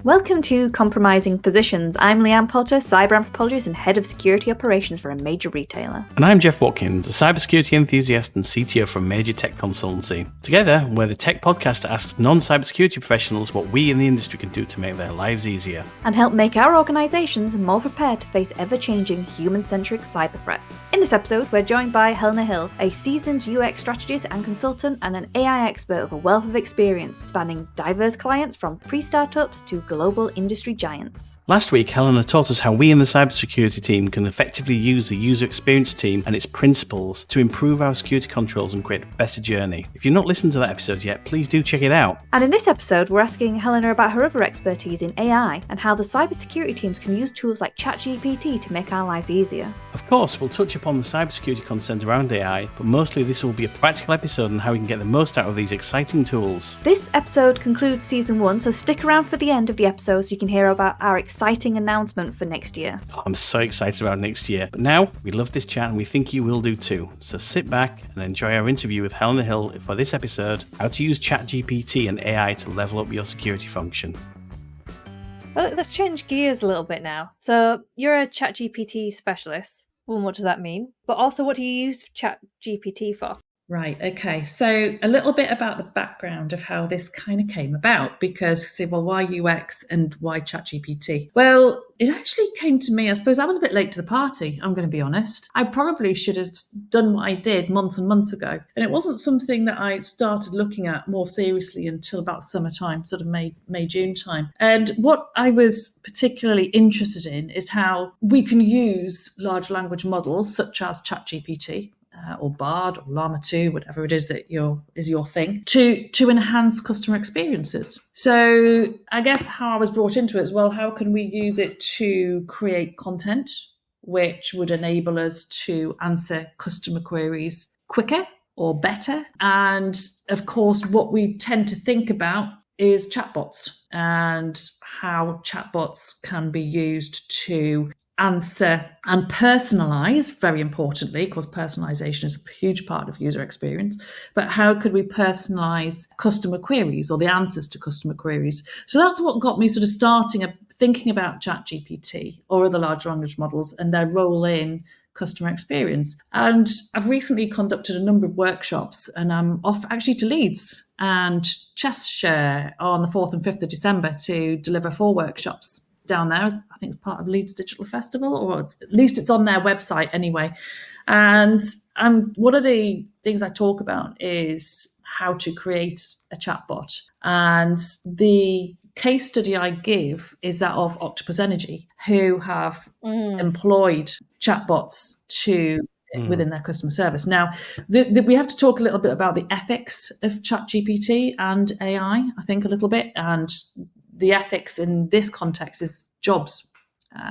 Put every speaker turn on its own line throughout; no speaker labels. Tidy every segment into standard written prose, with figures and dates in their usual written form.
Welcome to Compromising Positions. I'm Leanne Potter, cyber anthropologist and head of security operations for a major retailer.
And I'm Jeff Watkins, a cybersecurity enthusiast and CTO for a major tech consultancy. Together, we're the tech podcast that asks non-cybersecurity professionals what we in the industry can do to make their lives easier.
And help make our organisations more prepared to face ever-changing human-centric cyber threats. In this episode, we're joined by Helena Hill, a seasoned UX strategist and consultant and an AI expert with a wealth of experience spanning diverse clients from pre-startups to global industry giants.
Last week, Helena taught us how we in the cybersecurity team can effectively use the user experience team and its principles to improve our security controls and create a better journey. If you've not listened to that episode yet, please do check it out.
And in this episode, we're asking Helena about her other expertise in AI and how the cybersecurity teams can use tools like ChatGPT to make our lives easier.
Of course, we'll touch upon the cybersecurity concerns around AI, but mostly this will be a practical episode on how we can get the most out of these exciting tools.
This episode concludes season 1, so stick around for the end of the episode so you can hear about our exciting announcement for next year.
I'm so excited about next year. But now, we love this chat and we think you will do too. So sit back and enjoy our interview with Helena Hill for this episode, how to use ChatGPT and AI to level up your security function.
Well, let's change gears a little bit now. So you're a ChatGPT specialist. Well, what does that mean? But also, what do you use ChatGPT for?
Right. Okay. So a little bit about the background of how this kind of came about, because say, well, why UX and why ChatGPT? Well, it actually came to me, I suppose I was a bit late to the party, I'm going to be honest. I probably should have done what I did months and months ago. And it wasn't something that I started looking at more seriously until about summertime, sort of May, June time. And what I was particularly interested in is how we can use large language models such as ChatGPT, or Bard or Llama 2, whatever it is that is your thing, to enhance customer experiences. So I guess how I was brought into it is, well, how can we use it to create content which would enable us to answer customer queries quicker or better? And of course, what we tend to think about is chatbots and how chatbots can be used to answer and personalize, very importantly, because personalization is a huge part of user experience, but how could we personalize customer queries or the answers to customer queries? So that's what got me sort of starting thinking about ChatGPT or other large language models and their role in customer experience. And I've recently conducted a number of workshops, and I'm off actually to Leeds and Cheshire on the 4th and 5th of December to deliver 4 workshops down there, as I think it's part of Leeds Digital Festival, or at least it's on their website anyway. And one of the things I talk about is how to create a chatbot. And the case study I give is that of Octopus Energy, who have employed chatbots within their customer service. Now, we have to talk a little bit about the ethics of ChatGPT and AI, I think a little bit, and the ethics in this context is jobs.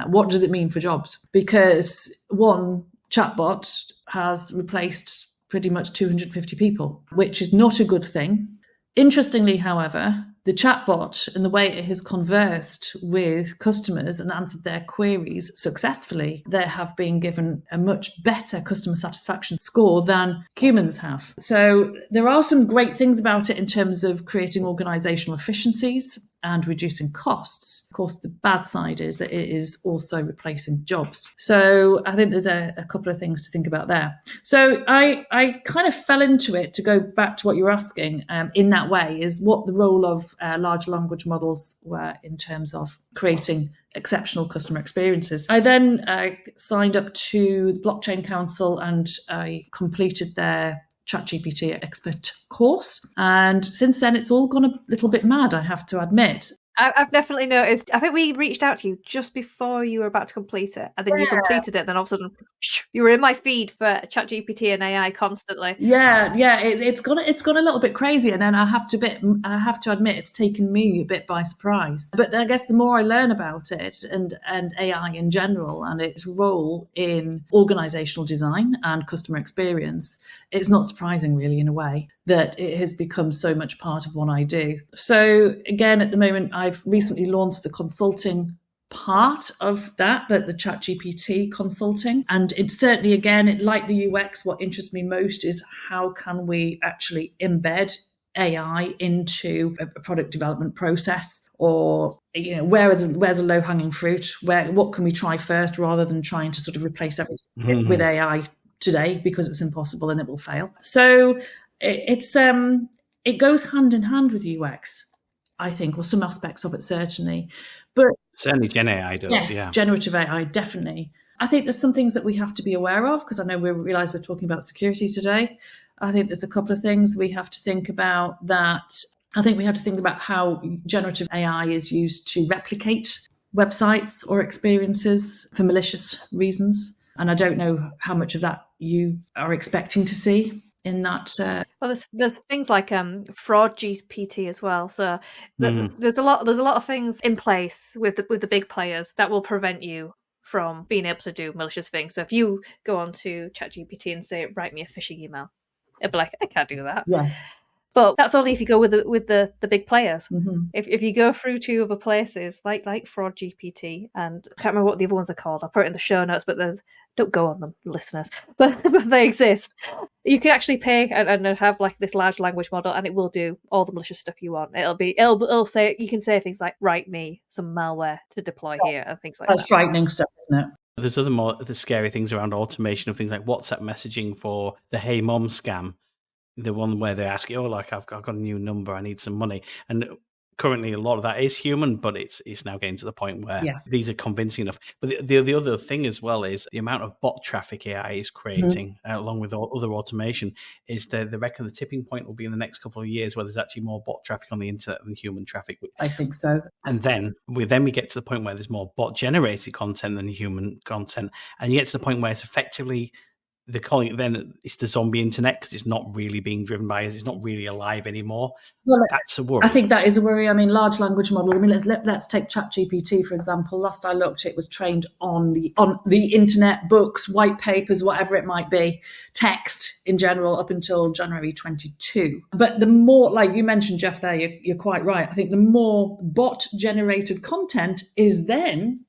What does it mean for jobs? Because one chatbot has replaced pretty much 250 people, which is not a good thing. Interestingly, however, the chatbot and the way it has conversed with customers and answered their queries successfully, they have been given a much better customer satisfaction score than humans have. So there are some great things about it in terms of creating organizational efficiencies and reducing costs. Of course, the bad side is that it is also replacing jobs. So I think there's a couple of things to think about there. So I kind of fell into it, to go back to what you were asking, in that way, is what the role of large language models were in terms of creating exceptional customer experiences. I then signed up to the Blockchain Council and I completed their ChatGPT expert course. And since then, it's all gone a little bit mad, I have to admit.
I've definitely noticed. I think we reached out to you just before you were about to complete it, and then you completed it. Then all of a sudden, you were in my feed for ChatGPT and AI constantly.
Yeah, it's gone a little bit crazy, and then I have to admit it's taken me a bit by surprise. But I guess the more I learn about it and AI in general and its role in organizational design and customer experience, it's not surprising, really, in a way, that it has become so much part of what I do. So again, at the moment, I've recently launched the consulting part of that, the ChatGPT consulting. And it's certainly, again, like the UX, what interests me most is how can we actually embed AI into a product development process, or where's a low hanging fruit? What can we try first, rather than trying to sort of replace everything with AI today, because it's impossible and it will fail. So it goes hand in hand with UX, I think, or some aspects of it certainly. But
certainly Gen AI does.
Yes,
yeah.
Generative AI, definitely. I think there's some things that we have to be aware of, because I know we realise we're talking about security today. I think there's a couple of things we have to think about that. I think we have to think about how generative AI is used to replicate websites or experiences for malicious reasons. And I don't know how much of that you are expecting to see in that.
Well, there's things like fraud GPT as well. So there's a lot of things in place with the big players that will prevent you from being able to do malicious things. So if you go on to ChatGPT and say, write me a phishing email, it'll be like, I can't do that.
Yes.
But that's only if you go with the big players.
Mm-hmm.
If you go through to other places like Fraud GPT, and I can't remember what the other ones are called. I'll put it in the show notes, but don't go on them, listeners. But they exist. You can actually pay and have like this large language model, and it will do all the malicious stuff you want. It'll say, you can say things like, write me some malware to deploy here, and things like that.
That's frightening stuff, isn't it?
There's the scary things around automation of things like WhatsApp messaging for the Hey Mom scam. The one where they ask you, I've got a new number, I need some money. And currently a lot of that is human, but it's now getting to the point where these are convincing enough. But the other thing as well is the amount of bot traffic AI is creating, along with other automation, is they reckon the tipping point will be in the next couple of years where there's actually more bot traffic on the internet than human traffic.
I think so.
And then we get to the point where there's more bot-generated content than human content. And you get to the point where it's effectively... they're calling it then, it's the zombie internet, because it's not really being driven by us. It's not really alive anymore. Well, that's a worry.
I think that is a worry. I mean, large language model. I mean, let's take ChatGPT, for example. Last I looked, it was trained on the internet, books, white papers, whatever it might be, text in general, up until January 22. But the more, like you mentioned, Jeff, there, you're quite right. I think the more bot-generated content is then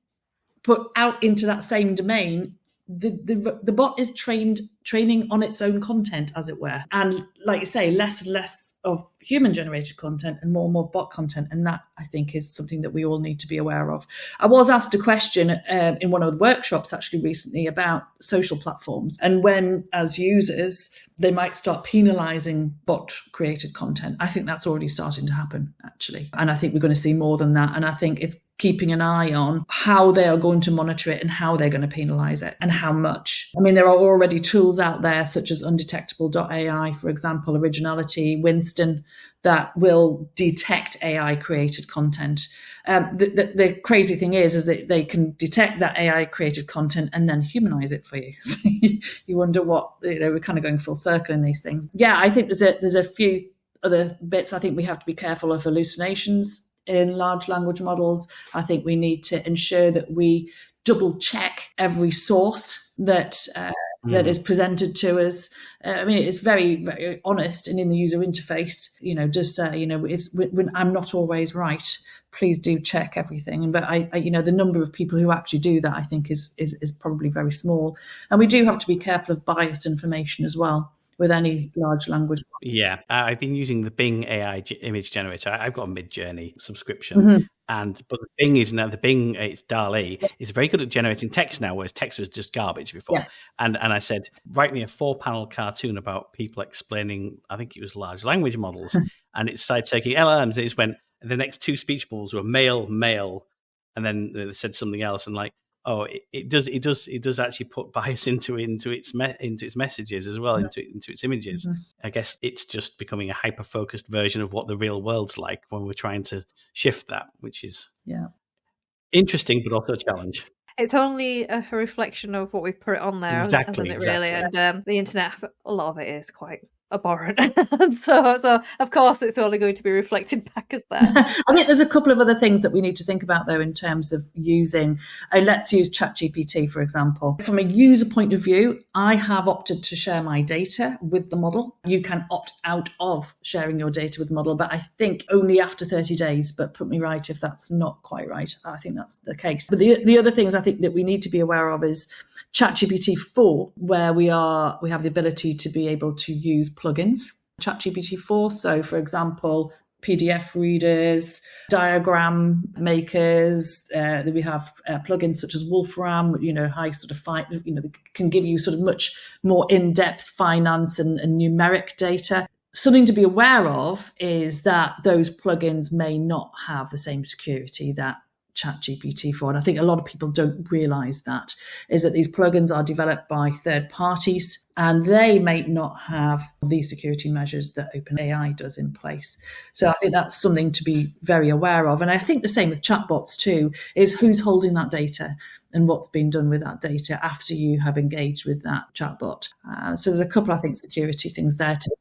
put out into that same domain, the bot is training on its own content, as it were. And like you say, less and less of human generated content and more bot content. And that, I think, is something that we all need to be aware of. I was asked a question in one of the workshops actually recently about social platforms, and when, as users, they might start penalizing bot created content. I think that's already starting to happen, actually. And I think we're going to see more than that. And I think it's keeping an eye on how they are going to monitor it and how they're going to penalize it and how much. I mean, there are already tools out there such as undetectable.ai, for example, Originality, Winston, that will detect AI created content. The crazy thing is that they can detect that AI created content and then humanize it for you. So you wonder what, we're kind of going full circle in these things. Yeah, I think there's a few other bits. I think we have to be careful of hallucinations in large language models. I think we need to ensure that we double check every source that is presented to us. I mean, it's very, very honest, and in the user interface, does say, it's when I'm not always right. Please do check everything. But I the number of people who actually do that, I think, is probably very small. And we do have to be careful of biased information as well with any large language model.
Yeah, I've been using the Bing AI image generator. I've got a Mid-Journey subscription. But the Bing it's DALL-E. It's very good at generating text now, whereas text was just garbage before.
Yeah.
And I said, write me a 4-panel cartoon about people explaining, I think it was large language models. And it started taking LLMs. It just went, the next 2 speech bubbles were male, and then they said something else, and like, oh, it does actually put bias into its messages as well, into its images. I guess it's just becoming a hyper focused version of what the real world's like when we're trying to shift that, which is interesting but also a challenge.
It's only a reflection of what we've put on there,
exactly,
isn't it? Really, and the internet, a lot of it is quite abhorrent. so of course it's only going to be reflected back as that.
I think there's a couple of other things that we need to think about though in terms of using, let's use ChatGPT for example. From a user point of view, I have opted to share my data with the model. You can opt out of sharing your data with the model, but I think only after 30 days, but put me right if that's not quite right. I think that's the case. But the other things I think that we need to be aware of is ChatGPT 4, where we have the ability to be able to use plugins. ChatGPT-4. So, for example, PDF readers, diagram makers. We have plugins such as Wolfram, high sort of that can give you sort of much more in-depth finance and numeric data. Something to be aware of is that those plugins may not have the same security that ChatGPT-4, and I think a lot of people don't realize that, is that these plugins are developed by third parties and they may not have the security measures that OpenAI does in place. So I think that's something to be very aware of. And I think the same with chatbots too, is who's holding that data and what's been done with that data after you have engaged with that chatbot. So there's a couple, I think, security things there too.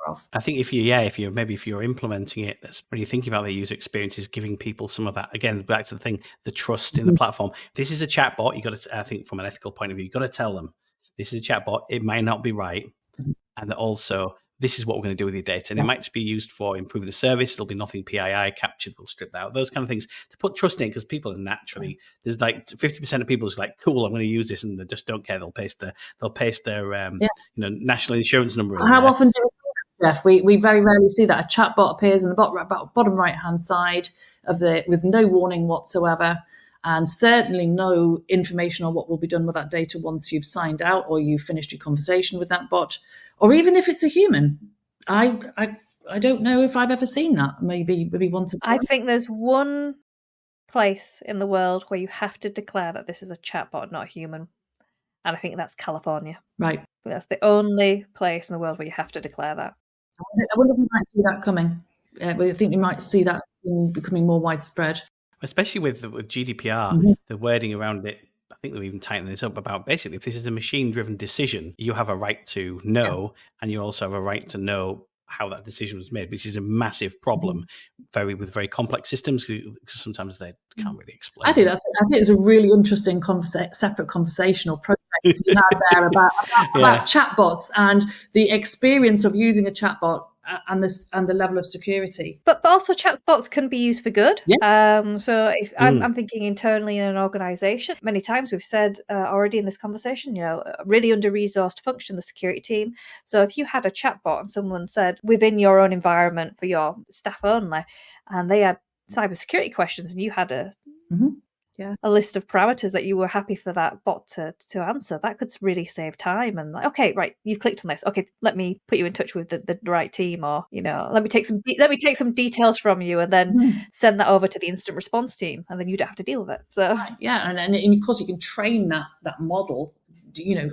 Of.
I think if you're implementing it, when you're thinking about the user experiences, giving people some of that, again, back to the trust in the platform. This is a chatbot. You got to, I think, from an ethical point of view, you got to tell them this is a chatbot. It might not be right, and that also this is what we're going to do with your data, and it might be used for improving the service. It'll be nothing PII captured. We'll strip that out. Those kind of things to put trust in, because people are naturally there's like 50% of people is like, cool, I'm going to use this, and they just don't care. They'll paste their national insurance number.
How often do we see that, Jeff? We very rarely see that. A chatbot appears in the bottom right hand side with no warning whatsoever, and certainly no information on what will be done with that data once you've signed out or you've finished your conversation with that bot, or even if it's a human. I don't know if I've ever seen that. Maybe once or twice.
I think there's one place in the world where you have to declare that this is a chatbot, not a human. And I think that's California.
Right.
That's the only place in the world where you have to declare that.
I wonder if we might see that coming. I think we might see that becoming more widespread.
Especially with GDPR, the wording around it, I think they've even tightened this up about basically if this is a machine-driven decision, you have a right to know, and you also have a right to know how that decision was made, which is a massive problem with very complex systems, because sometimes they can't really explain.
I think it's a really interesting separate conversational project you had there about chatbots and the experience of using a chatbot and the level of security.
But also chatbots can be used for good.
Yes.
So if I'm thinking internally in an organization, many times we've said already in this conversation, a really under-resourced function, the security team. So if you had a chatbot and someone said within your own environment for your staff only, and they had cybersecurity questions, and you had a list of parameters that you were happy for that bot to answer, that could really save time. And okay, right, you've clicked on this. Okay, let me put you in touch with the right team, or let me take some details from you, and then send that over to the instant response team, and then you don't have to deal with it. So
and of course you can train that model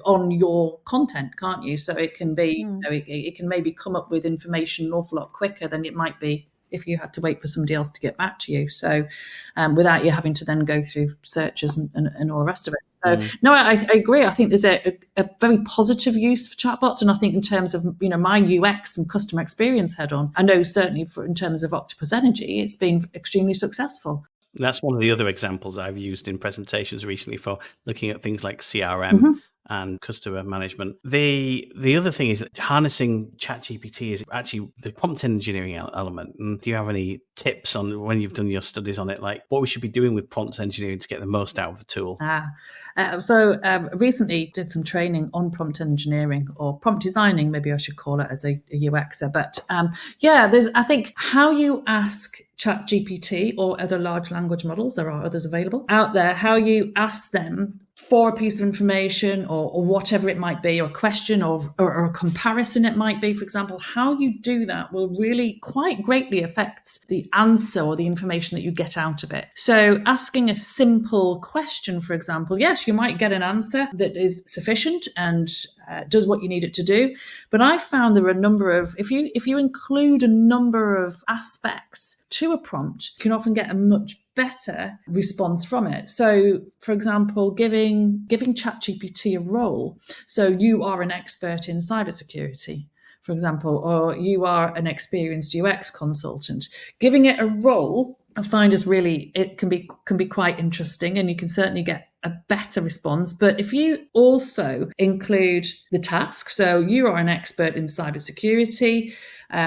on your content, can't you? So it can be it can maybe come up with information an awful lot quicker than it might be if you had to wait for somebody else to get back to you. So without you having to then go through searches and all the rest of it. So no, I agree. I think there's a very positive use for chatbots. And I think in terms of, my UX and customer experience head on, I know certainly in terms of Octopus Energy, it's been extremely successful.
That's one of the other examples I've used in presentations recently for looking at things like CRM and customer management. The other thing is that harnessing ChatGPT is actually the prompt engineering element. And do you have any tips on when you've done your studies on it, like what we should be doing with prompt engineering to get the most out of the tool?
So recently did some training on prompt engineering, or prompt designing, maybe I should call it, as a UXer. But there's, I think, how you ask ChatGPT or other large language models, there are others available out there, how you ask them for a piece of information or whatever it might be, or a question or a comparison it might be, for example, how you do that will really quite greatly affect the answer or the information that you get out of it. So asking a simple question, for example, yes, you might get an answer that is sufficient and does what you need it to do. But I found there are a number of, if you include a number of aspects to a prompt, you can often get a much better response from it. So, for example, giving ChatGPT a role. So you are an expert in cybersecurity, for example, or you are an experienced UX consultant. Giving it a role, I find it can be quite interesting, and you can certainly get a better response. But if you also include the task, so you are an expert in cybersecurity,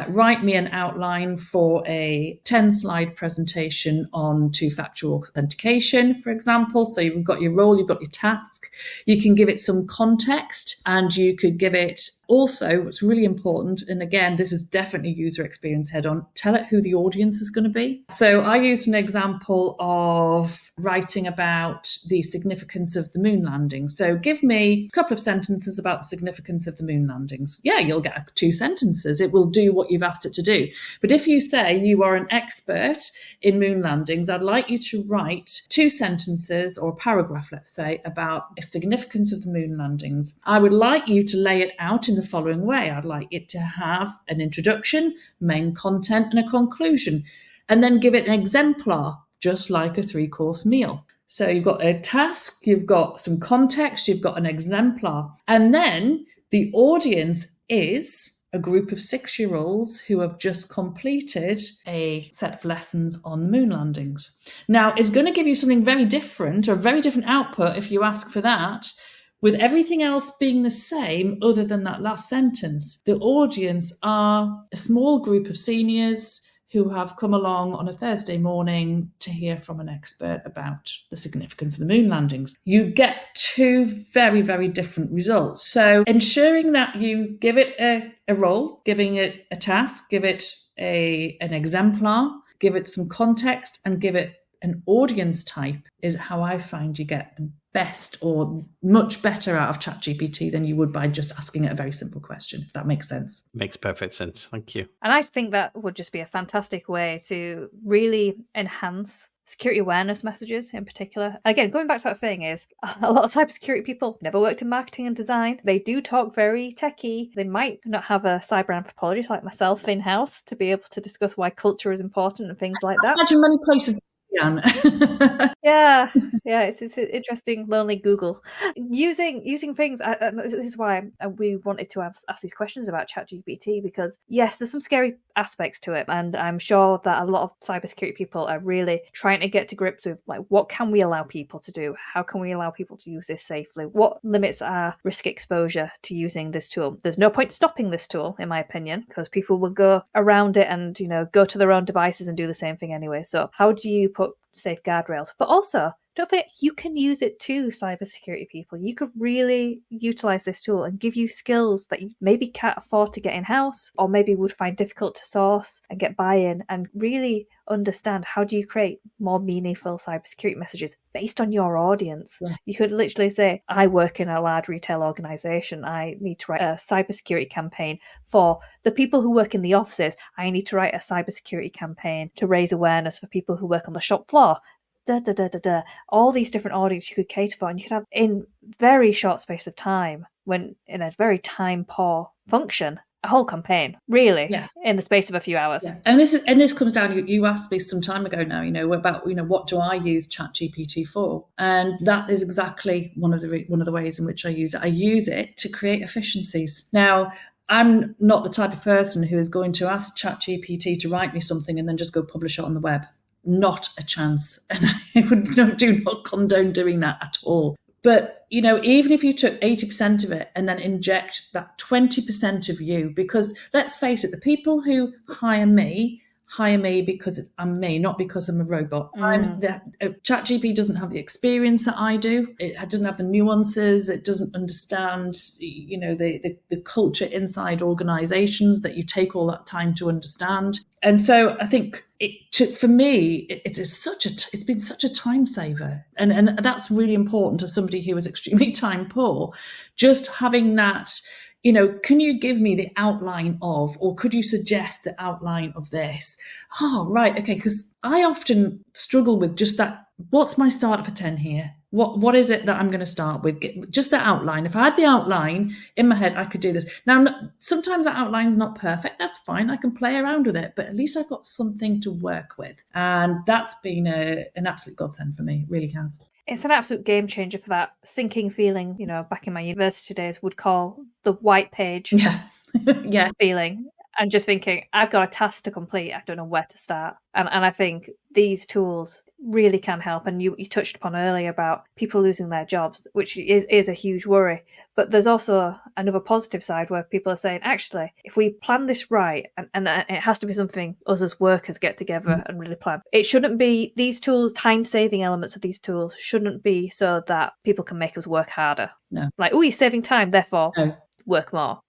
write me an outline for a 10-slide presentation on two-factor authentication, for example. So you've got your role, you've got your task. You can give it some context, and you could give it also, what's really important, and again, this is definitely user experience head on, tell it who the audience is going to be. So I used an example of writing about the significance of the moon landing. So give me a couple of sentences about the significance of the moon landings. Yeah, you'll get 2 sentences. It will do what you've asked it to do. But if you say you are an expert in moon landings, I'd like you to write 2 sentences or a paragraph, let's say, about the significance of the moon landings. I would like you to lay it out in the following way. I'd like it to have an introduction, main content, and a conclusion, and then give it an exemplar, just like a 3-course meal. So you've got a task, you've got some context, you've got an exemplar, and then the audience is a group of 6-year-olds who have just completed a set of lessons on moon landings. Now, it's going to give you something very different, or a very different output if you ask for that, with everything else being the same other than that last sentence. The audience are a small group of seniors who have come along on a Thursday morning to hear from an expert about the significance of the moon landings. You get 2 very, very different results. So ensuring that you give it a role, giving it a task, give it an exemplar, give it some context, and give it an audience type is how I find you get the best or much better out of ChatGPT than you would by just asking it a very simple question, if that makes sense.
Makes perfect sense. Thank you.
And I think that would just be a fantastic way to really enhance security awareness messages in particular. Again, going back to that thing is, a lot of cybersecurity people never worked in marketing and design. They do talk very techie. They might not have a cyber anthropologist like myself in-house to be able to discuss why culture is important and things like that.
I imagine many places can.
Yeah, it's an interesting, lonely Google. Using things, this is why we wanted to ask these questions about ChatGPT, because yes, there's some scary aspects to it, and I'm sure that a lot of cybersecurity people are really trying to get to grips with, like, what can we allow people to do? How can we allow people to use this safely? What limits our risk exposure to using this tool? There's no point stopping this tool, in my opinion, because people will go around it and, go to their own devices and do the same thing anyway. So how do you put safe guardrails? But also, don't forget, you can use it too, cybersecurity people. You could really utilize this tool and give you skills that you maybe can't afford to get in-house, or maybe would find difficult to source and get buy-in, and really understand how do you create more meaningful cybersecurity messages based on your audience. Yeah. You could literally say, I work in a large retail organization. I need to write a cybersecurity campaign for the people who work in the offices. I need to write a cybersecurity campaign to raise awareness for people who work on the shop floor. All these different audiences you could cater for, and you could have in very short space of time, when in a very time poor function, a whole campaign, really, in the space of a few hours.
Yeah. And this comes down. You asked me some time ago now, about what do I use ChatGPT for, and that is exactly one of the ways in which I use it. I use it to create efficiencies. Now, I'm not the type of person who is going to ask ChatGPT to write me something and then just go publish it on the web. Not a chance. And I do not condone doing that at all. But, even if you took 80% of it and then inject that 20% of you, because let's face it, the people who hire me because I'm me, not because I'm a robot. ChatGPT doesn't have the experience that I do. It doesn't have the nuances. It doesn't understand, the culture inside organizations that you take all that time to understand. And so I think for me, it's been such a time saver. And that's really important to somebody who is extremely time poor. Just having that, can you give me the outline of, or could you suggest the outline of this? Oh, right. Okay. Because I often struggle with just that. What's my starter for 10 here? What is it that I'm going to start with? Just the outline. If I had the outline in my head, I could do this. Now, sometimes that outline's not perfect. That's fine. I can play around with it, but at least I've got something to work with. And that's been an absolute godsend for me. It really has.
It's an absolute game changer for that sinking feeling, back in my university days would call the white page feeling. And just thinking, I've got a task to complete. I don't know where to start. And I think these tools really can help. And you touched upon earlier about people losing their jobs, which is a huge worry. But there's also another positive side where people are saying, actually, if we plan this right, and it has to be something us as workers get together and really plan. It shouldn't be these tools, time-saving elements of these tools shouldn't be so that people can make us work harder.
No.
Like, oh, you're saving time, therefore work more.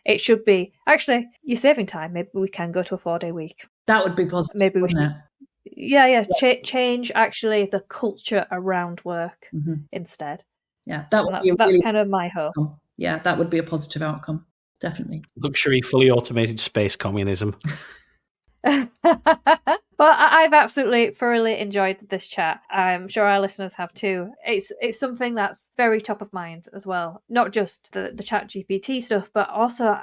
It should be, actually, you're saving time. Maybe we can go to a 4-day week.
That would be positive.
Maybe we should. Change actually the culture around work instead.
Yeah,
that's kind of my hope.
Yeah, that would be a positive outcome. Definitely.
Luxury, fully automated space communism.
Well, I've absolutely thoroughly enjoyed this chat. I'm sure our listeners have too. It's something that's very top of mind as well. Not just the ChatGPT stuff, but also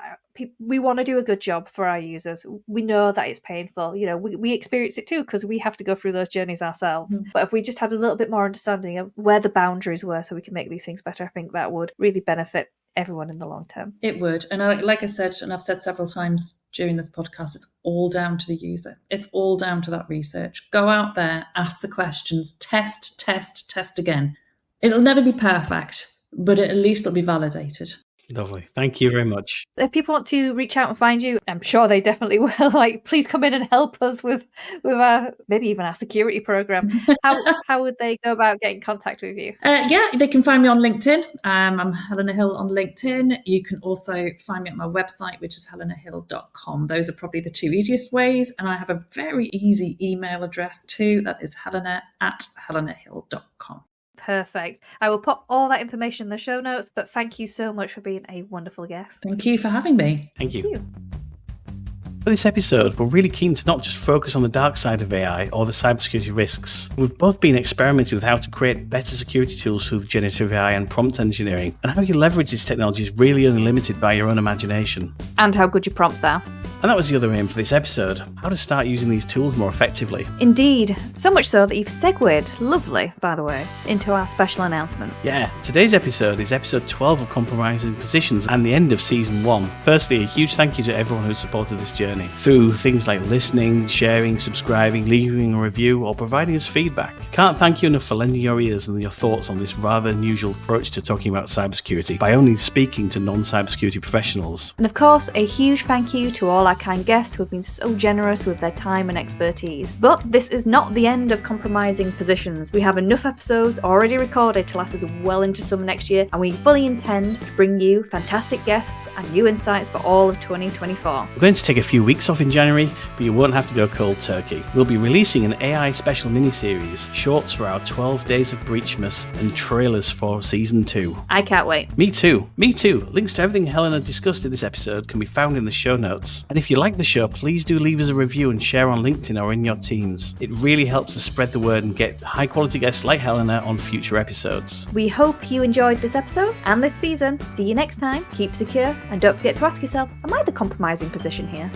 we want to do a good job for our users. We know that it's painful. You know, we experience it too because we have to go through those journeys ourselves. But if we just had a little bit more understanding of where the boundaries were so we can make these things better, I think that would really benefit everyone in the long term.
It would. And like I said, and I've said several times during this podcast, it's all down to the user. It's all down to that research. Go out there, ask the questions, test again. It'll never be perfect, but at least it'll be validated.
Lovely. Thank you very much.
If people want to reach out and find you, I'm sure they definitely will. Like, please come in and help us with our, maybe even our security program. How would they go about getting in contact with you?
They can find me on LinkedIn. I'm Helena Hill on LinkedIn. You can also find me at my website, which is helenahill.com. Those are probably the two easiest ways. And I have a very easy email address too. That is helena@helenahill.com.
Perfect. I will put all that information in the show notes, but thank you so much for being a wonderful guest.
Thank you for having me.
Thank you. For this episode, we're really keen to not just focus on the dark side of AI or the cybersecurity risks. We've both been experimenting with how to create better security tools through generative AI and prompt engineering, and how you leverage this technology is really only limited by your own imagination.
And how good your prompts are.
And that was the other aim for this episode, how to start using these tools more effectively.
Indeed, so much so that you've segued, lovely, by the way, into our special announcement.
Yeah, today's episode is episode 12 of Compromising Positions and the end of season 1. Firstly, a huge thank you to everyone who supported this journey through things like listening, sharing, subscribing, leaving a review, or providing us feedback. Can't thank you enough for lending your ears and your thoughts on this rather unusual approach to talking about cybersecurity by only speaking to non-cybersecurity professionals.
And of course, a huge thank you to all our kind guests who have been so generous with their time and expertise. But this is not the end of Compromising Positions. We have enough episodes already recorded to last us well into summer next year, and we fully intend to bring you fantastic guests and new insights for all of 2024.
We're going to take a few weeks off in January, but you won't have to go cold turkey. We'll be releasing an AI special mini-series, shorts for our 12 Days of Breachmas, and trailers for season 2.
I can't wait.
Me too. Links to everything Helena discussed in this episode can be found in the show notes. And if you like the show, please do leave us a review and share on LinkedIn or in your teams. It really helps us spread the word and get high quality guests like Helena on future episodes.
We hope you enjoyed this episode and this season. See you next time. Keep secure and don't forget to ask yourself, am I the compromising position here?